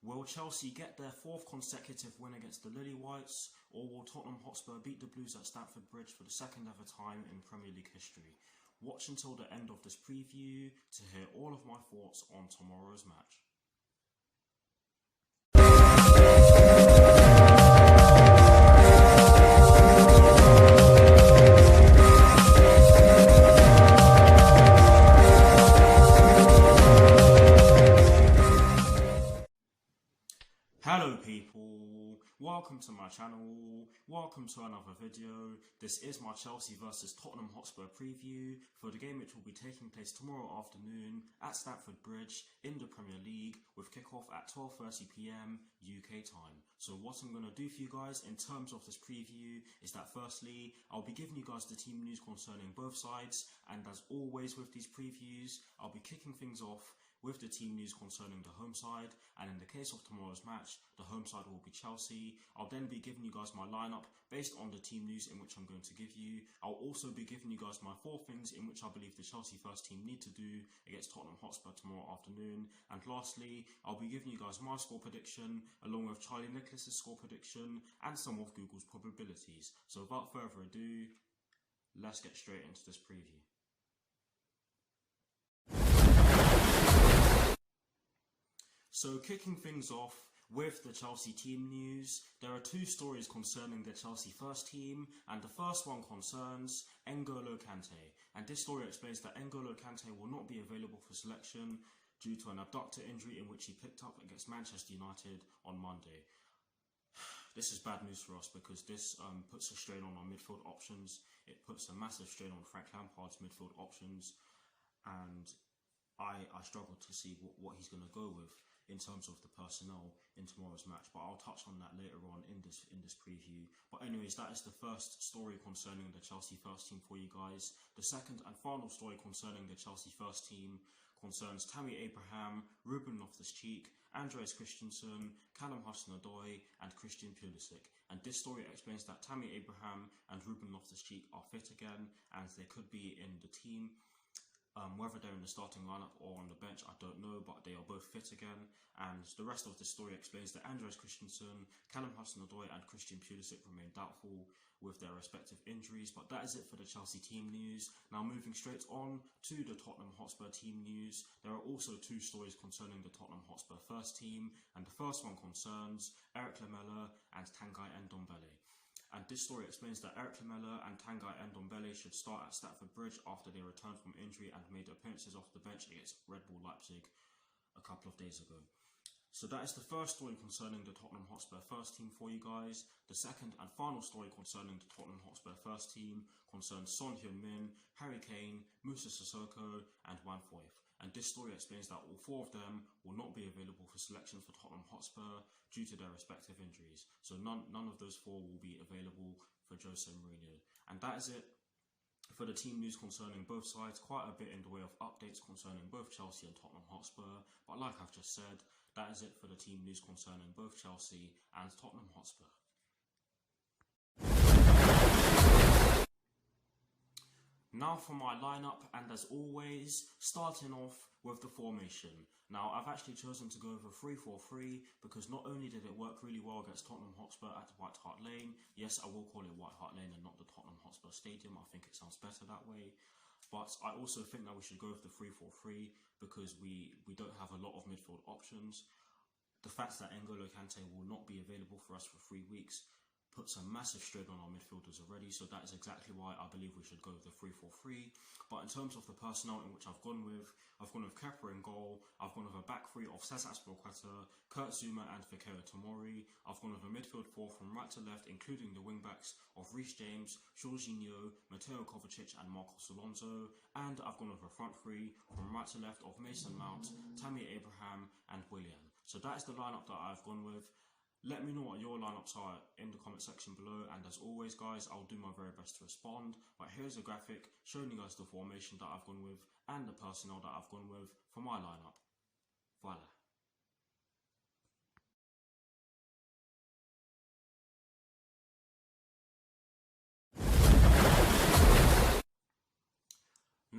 Will Chelsea get their fourth consecutive win against the Lily Whites, or will Tottenham Hotspur beat the Blues at Stamford Bridge for the second ever time in Premier League history? Watch until the end of this preview to hear all of my thoughts on tomorrow's match. Hello people, welcome to my channel, welcome to another video. This is my Chelsea vs Tottenham Hotspur preview for the game which will be taking place tomorrow afternoon at Stamford Bridge in the Premier League with kickoff at 12:30 PM UK time. So what I'm going to do for you guys in terms of this preview is that firstly, I'll be giving you guys the team news concerning both sides, and as always with these previews, I'll be kicking things off with the team news concerning the home side, and in the case of tomorrow's match, the home side will be Chelsea. I'll then be giving you guys my lineup based on the team news in which I'm going to give you. I'll also be giving you guys my 4 things in which I believe the Chelsea first team need to do against Tottenham Hotspur tomorrow afternoon. And lastly, I'll be giving you guys my score prediction along with Charlie Nicholas's score prediction and some of Google's probabilities. So without further ado, let's get straight into this preview. So kicking things off with the Chelsea team news, there are 2 stories concerning the Chelsea first team, and the first one concerns N'Golo Kante. And this story explains that N'Golo Kante will not be available for selection due to an abductor injury in which he picked up against Manchester United on Monday. This is bad news for us because this puts a strain on our midfield options. It puts a massive strain on Frank Lampard's midfield options, and I struggle to see what he's going to go with in terms of the personnel in tomorrow's match, but I'll touch on that later on in this preview. But anyways, that is the first story concerning the Chelsea first team for you guys. The second and final story concerning the Chelsea first team concerns Tammy Abraham, Ruben Loftus-Cheek, Andreas Christensen, Callum Hudson-Odoi and Christian Pulisic. And this story explains that Tammy Abraham and Ruben Loftus-Cheek are fit again and they could be in the team. Whether they're in the starting lineup or on the bench, I don't know, but they are both fit again. And the rest of the story explains that Andreas Christensen, Callum Hudson-Odoi and Christian Pulisic remain doubtful with their respective injuries. But that is it for the Chelsea team news. Now moving straight on to the Tottenham Hotspur team news, there are also 2 stories concerning the Tottenham Hotspur first team, and the first one concerns Eric Lamela and Tanguy Ndombele. And this story explains that Eric Lamela and Tanguy Ndombele should start at Stamford Bridge after they returned from injury and made appearances off the bench against Red Bull Leipzig a couple of days ago. So that is the first story concerning the Tottenham Hotspur first team for you guys. The second and final story concerning the Tottenham Hotspur first team concerns Son Heung-min, Harry Kane, Moussa Sissoko and Juan Foyth. And this story explains that all 4 of them will not be available for selection for Tottenham Hotspur due to their respective injuries. So none of those 4 will be available for Jose Mourinho. And that is it for the team news concerning both sides. Quite a bit in the way of updates concerning both Chelsea and Tottenham Hotspur. But like I've just said, that is it for the team news concerning both Chelsea and Tottenham Hotspur. Now for my lineup, and as always, starting off with the formation. Now I've actually chosen to go over 3-4-3 because not only did it work really well against Tottenham Hotspur at White Hart Lane, yes I will call it White Hart Lane and not the Tottenham Hotspur Stadium, I think it sounds better that way, but I also think that we should go with the 3-4-3 because we don't have a lot of midfield options. The fact that N'Golo Kante will not be available for us for 3 weeks puts a massive strain on our midfielders already, so that is exactly why I believe we should go with the 3-4-3. But in terms of the personnel in which I've gone with Kepa in goal, I've gone with a back 3 of Cesc Azpilicueta, Kurt Zouma and Fikayo Tomori. I've gone with a midfield 4 from right to left, including the wing-backs of Reece James, Jorginho, Mateo Kovacic and Marcos Alonso. And I've gone with a front 3 from right to left of Mason Mount, Tammy Abraham and Willian. So that is the lineup that I've gone with. Let me know what your lineups are in the comment section below, and as always guys, I'll do my very best to respond. But here's a graphic showing you guys the formation that I've gone with and the personnel that I've gone with for my lineup. Voila.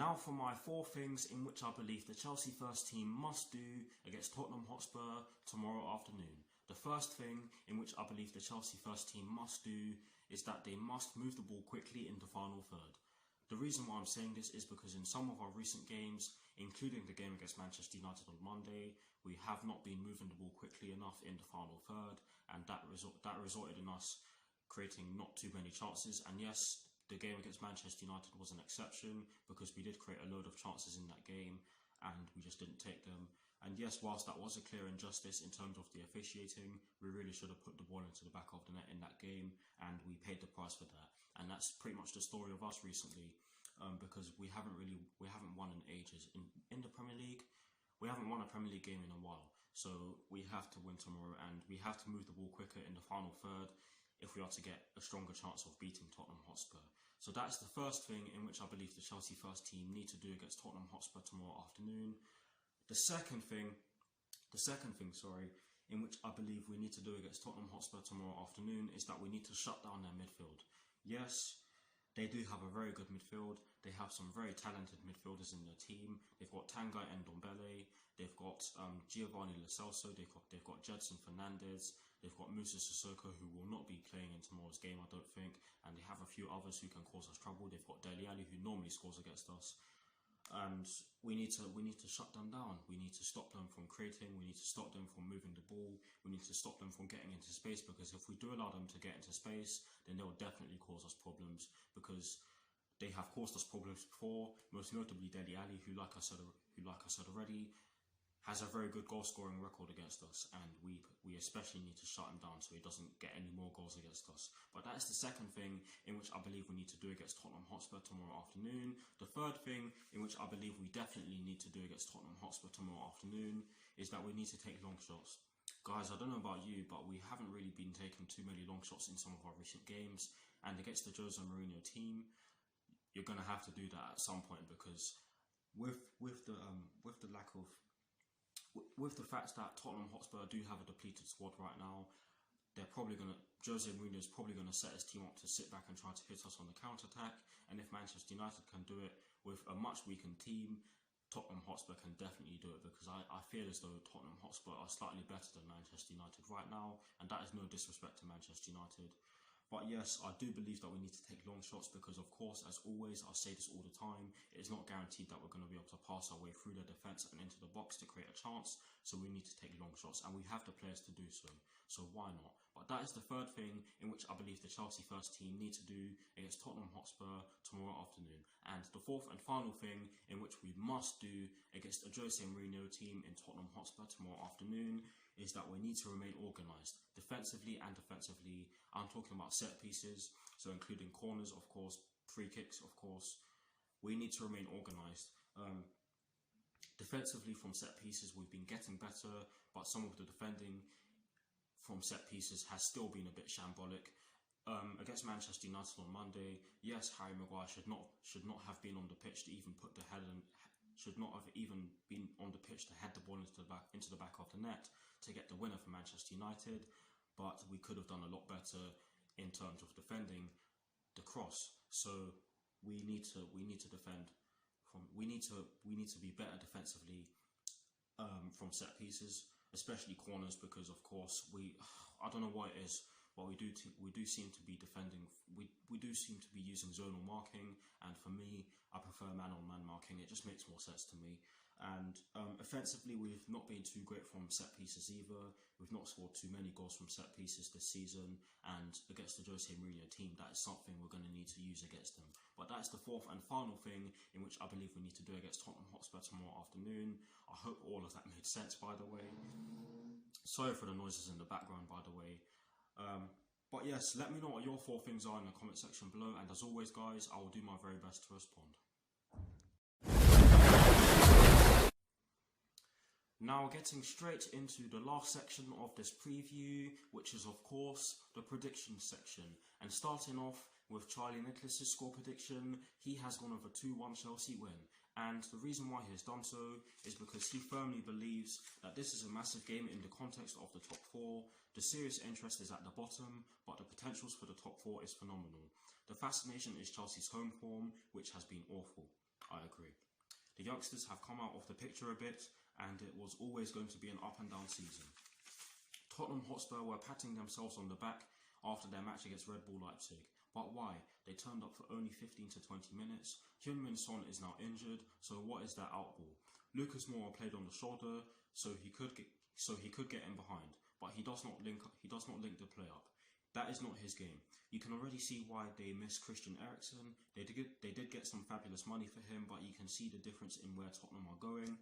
Now for my 4 things in which I believe the Chelsea first team must do against Tottenham Hotspur tomorrow afternoon. The first thing in which I believe the Chelsea first team must do is that they must move the ball quickly in the final third. The reason why I'm saying this is because in some of our recent games, including the game against Manchester United on Monday, we have not been moving the ball quickly enough in the final third, and that resulted in us creating not too many chances. And yes, the game against Manchester United was an exception because we did create a load of chances in that game and we just didn't take them. And yes, whilst that was a clear injustice in terms of the officiating, we really should have put the ball into the back of the net in that game, and we paid the price for that. And that's pretty much the story of us recently, because we haven't won in ages in the Premier League. We haven't won a Premier League game in a while, so we have to win tomorrow, and we have to move the ball quicker in the final third if we are to get a stronger chance of beating Tottenham Hotspur. So that's the first thing in which I believe the Chelsea first team need to do against Tottenham Hotspur tomorrow afternoon. The second thing, in which I believe we need to do against Tottenham Hotspur tomorrow afternoon is that we need to shut down their midfield. Yes, they do have a very good midfield. They have some very talented midfielders in their team. They've got Tanguy Ndombele, they've got Giovanni Lo Celso, they've got Jedson Fernandez, they've got Moussa Sissoko, who will not be playing in tomorrow's game, I don't think, and they have a few others who can cause us trouble. They've got Dele Alli, who normally scores against us, and we need to shut them down. We need to stop them from creating. We need to stop them from moving the ball. We need to stop them from getting into space, because if we do allow them to get into space, then they will definitely cause us problems, because they have caused us problems before, most notably Dele Alli, who, like I said already, has a very good goal scoring record against us, and we especially need to shut him down so he doesn't get any more goals against us. But that is the second thing in which I believe we need to do against Tottenham Hotspur tomorrow afternoon. The third thing in which I believe we definitely need to do against Tottenham Hotspur tomorrow afternoon is that we need to take long shots. Guys, I don't know about you, but we haven't really been taking too many long shots in some of our recent games, and against the Jose Mourinho team, you're going to have to do that at some point, because with the fact that Tottenham Hotspur do have a depleted squad right now, Jose Mourinho is probably going to set his team up to sit back and try to hit us on the counter-attack. And if Manchester United can do it with a much weakened team, Tottenham Hotspur can definitely do it, because I feel as though Tottenham Hotspur are slightly better than Manchester United right now, and that is no disrespect to Manchester United. But yes, I do believe that we need to take long shots, because of course, as always, I say this all the time, it is not guaranteed that we're going to be able to pass our way through the defence and into the box to create a chance, so we need to take long shots, and we have the players to do so why not? But that is the third thing in which I believe the Chelsea first team need to do against Tottenham Hotspur tomorrow afternoon. And the fourth and final thing in which we must do against a Jose Mourinho team in Tottenham Hotspur tomorrow afternoon is that we need to remain organised, defensively and defensively. I'm talking about set pieces, so including corners, of course, free kicks, of course. We need to remain organised. Defensively, from set pieces, we've been getting better, but some of the defending from set pieces has still been a bit shambolic. Against Manchester United on Monday, yes, Harry Maguire should not have been on the pitch to even put the head in, should not have even been on the pitch to head the ball into the back of the net to get the winner for Manchester United, but we could have done a lot better in terms of defending the cross. So we need to defend from we need to be better defensively from set pieces, especially corners, because of course I don't know what it is, but we do seem to be defending. We do seem to be using zonal marking, and for me, I prefer man-on-man marking. It just makes more sense to me. And offensively, we've not been too great from set pieces either. We've not scored too many goals from set pieces this season, and against the Jose Mourinho team, that is something we're going to need to use against them. But that's the fourth and final thing in which I believe we need to do against Tottenham Hotspur tomorrow afternoon. I hope all of that made sense, by the way. Sorry for the noises in the background, by the way. But yes, let me know what your 4 things are in the comment section below, and as always, guys, I will do my very best to respond. Now, getting straight into the last section of this preview, which is of course the predictions section, and starting off with Charlie Nicholas's score prediction. He has gone with a 2-1 Chelsea win, and the reason why he has done so is because he firmly believes that this is a massive game in the context of the top 4. The serious interest is at the bottom, but the potentials for the top 4 is phenomenal. The fascination is Chelsea's home form, which has been awful. I agree. The youngsters have come out of the picture a bit, and it was always going to be an up and down season. Tottenham Hotspur were patting themselves on the back after their match against Red Bull Leipzig. But why? They turned up for only 15 to 20 minutes. Heung-min Son is now injured, so what is their outball? Lucas Moura played on the shoulder, so he could get in behind, but he does not link the play up. That is not his game. You can already see why they miss Christian Eriksen. They did get some fabulous money for him, but you can see the difference in where Tottenham are going.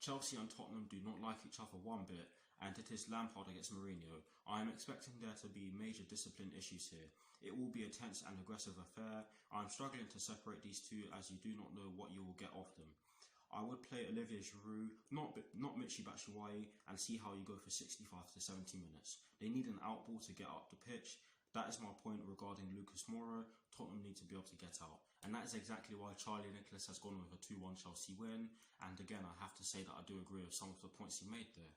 Chelsea and Tottenham do not like each other one bit, and it is Lampard against Mourinho. I am expecting there to be major discipline issues here. It will be a tense and aggressive affair. I am struggling to separate these two, as you do not know what you will get off them. I would play Olivier Giroud, not Michy Batshuayi, and see how you go for 65 to 70 minutes. They need an outball to get up the pitch. That is my point regarding Lucas Moura. Tottenham need to be able to get out. And that is exactly why Charlie Nicholas has gone with a 2-1 Chelsea win. And again, I have to say that I do agree with some of the points he made there.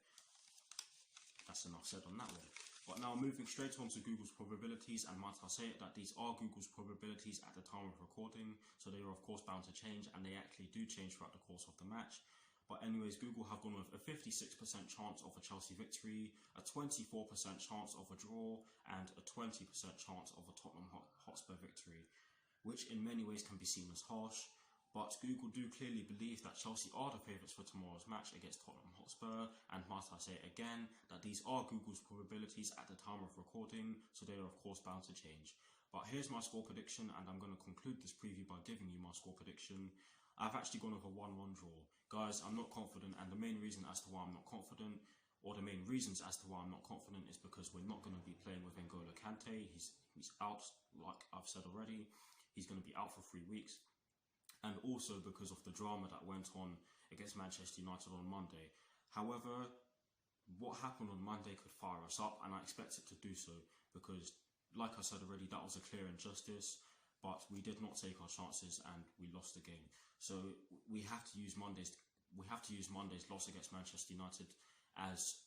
That's enough said on that one. But now moving straight on to Google's probabilities, and might I say it that these are Google's probabilities at the time of recording, so they are of course bound to change, and they actually do change throughout the course of the match. But anyways, Google have gone with a 56% chance of a Chelsea victory, a 24% chance of a draw, and a 20% chance of a Tottenham Hotspur victory, which in many ways can be seen as harsh. But Google do clearly believe that Chelsea are the favourites for tomorrow's match against Tottenham Hotspur, and might I say again that these are Google's probabilities at the time of recording, so they are of course bound to change. But here's my score prediction, and I'm going to conclude this preview by giving you my score prediction. I've actually gone with a 1-1 draw. Guys, I'm not confident, and the main reason as to why I'm not confident, or the main reasons as to why I'm not confident, is because we're not going to be playing with N'Golo Kante. He's out, like I've said already. He's going to be out for 3 weeks. And also because of the drama that went on against Manchester United on Monday. However, what happened on Monday could fire us up, and I expect it to do so because, like I said already, that was a clear injustice, but we did not take our chances and we lost the game. So we have to use Monday's loss against Manchester United as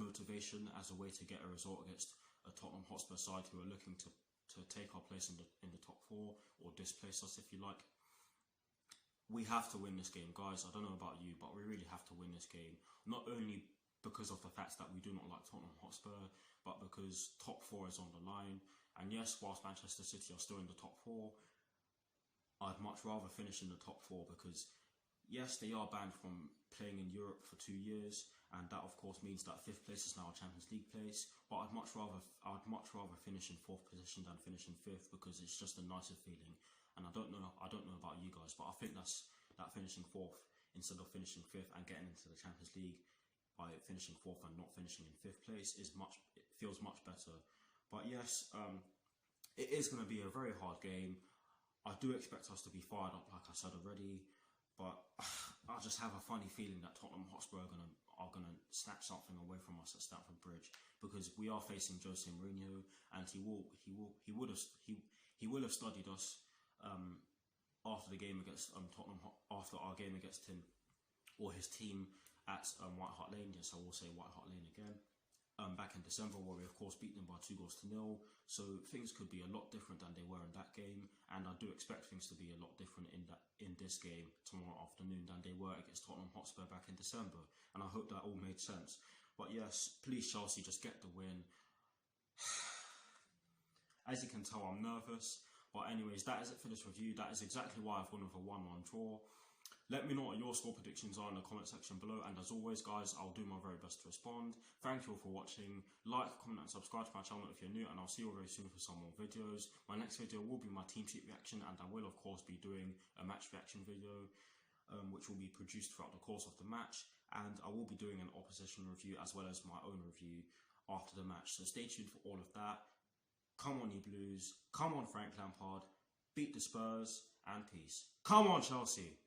motivation, as a way to get a result against a Tottenham Hotspur side who are looking to take our place in the top 4, or displace us if you like. We have to win this game, guys. I don't know about you, but we really have to win this game. Not only because of the fact that we do not like Tottenham Hotspur, but because top 4 is on the line. And yes, whilst Manchester City are still in the top 4, I'd much rather finish in the top 4 because, yes, they are banned from playing in Europe for 2 years, and that of course means that 5th place is now a Champions League place. But I'd much rather finish in 4th position than finish in 5th, because it's just a nicer feeling. And I don't know about you guys, but I think that finishing 4th instead of finishing 5th and getting into the Champions League by finishing 4th and not finishing in 5th place it feels much better. But yes, it is going to be a very hard game. I do expect us to be fired up, like I said already, but I just have a funny feeling that Tottenham Hotspur are gonna snatch something away from us at Stamford Bridge, because we are facing Jose Mourinho, and he will have studied us after the game against Tottenham, after our game against him or his team at White Hart Lane. Yes, I will say White Hart Lane again. Back in December, where we of course beat them by 2-0. So things could be a lot different than they were in that game, and I do expect things to be a lot different in this game tomorrow afternoon than they were against Tottenham Hotspur back in December. And I hope that all made sense. But yes, please Chelsea, just get the win. As you can tell, I'm nervous. But anyways, that is it for this review. That is exactly why I've gone with a 1-1 draw. Let me know what your score predictions are in the comment section below. And as always, guys, I'll do my very best to respond. Thank you all for watching. Like, comment, and subscribe to my channel if you're new. And I'll see you all very soon for some more videos. My next video will be my team sheet reaction. And I will, of course, be doing a match reaction video, which will be produced throughout the course of the match. And I will be doing an opposition review as well as my own review after the match. So stay tuned for all of that. Come on, you Blues. Come on, Frank Lampard. Beat the Spurs, and peace. Come on, Chelsea.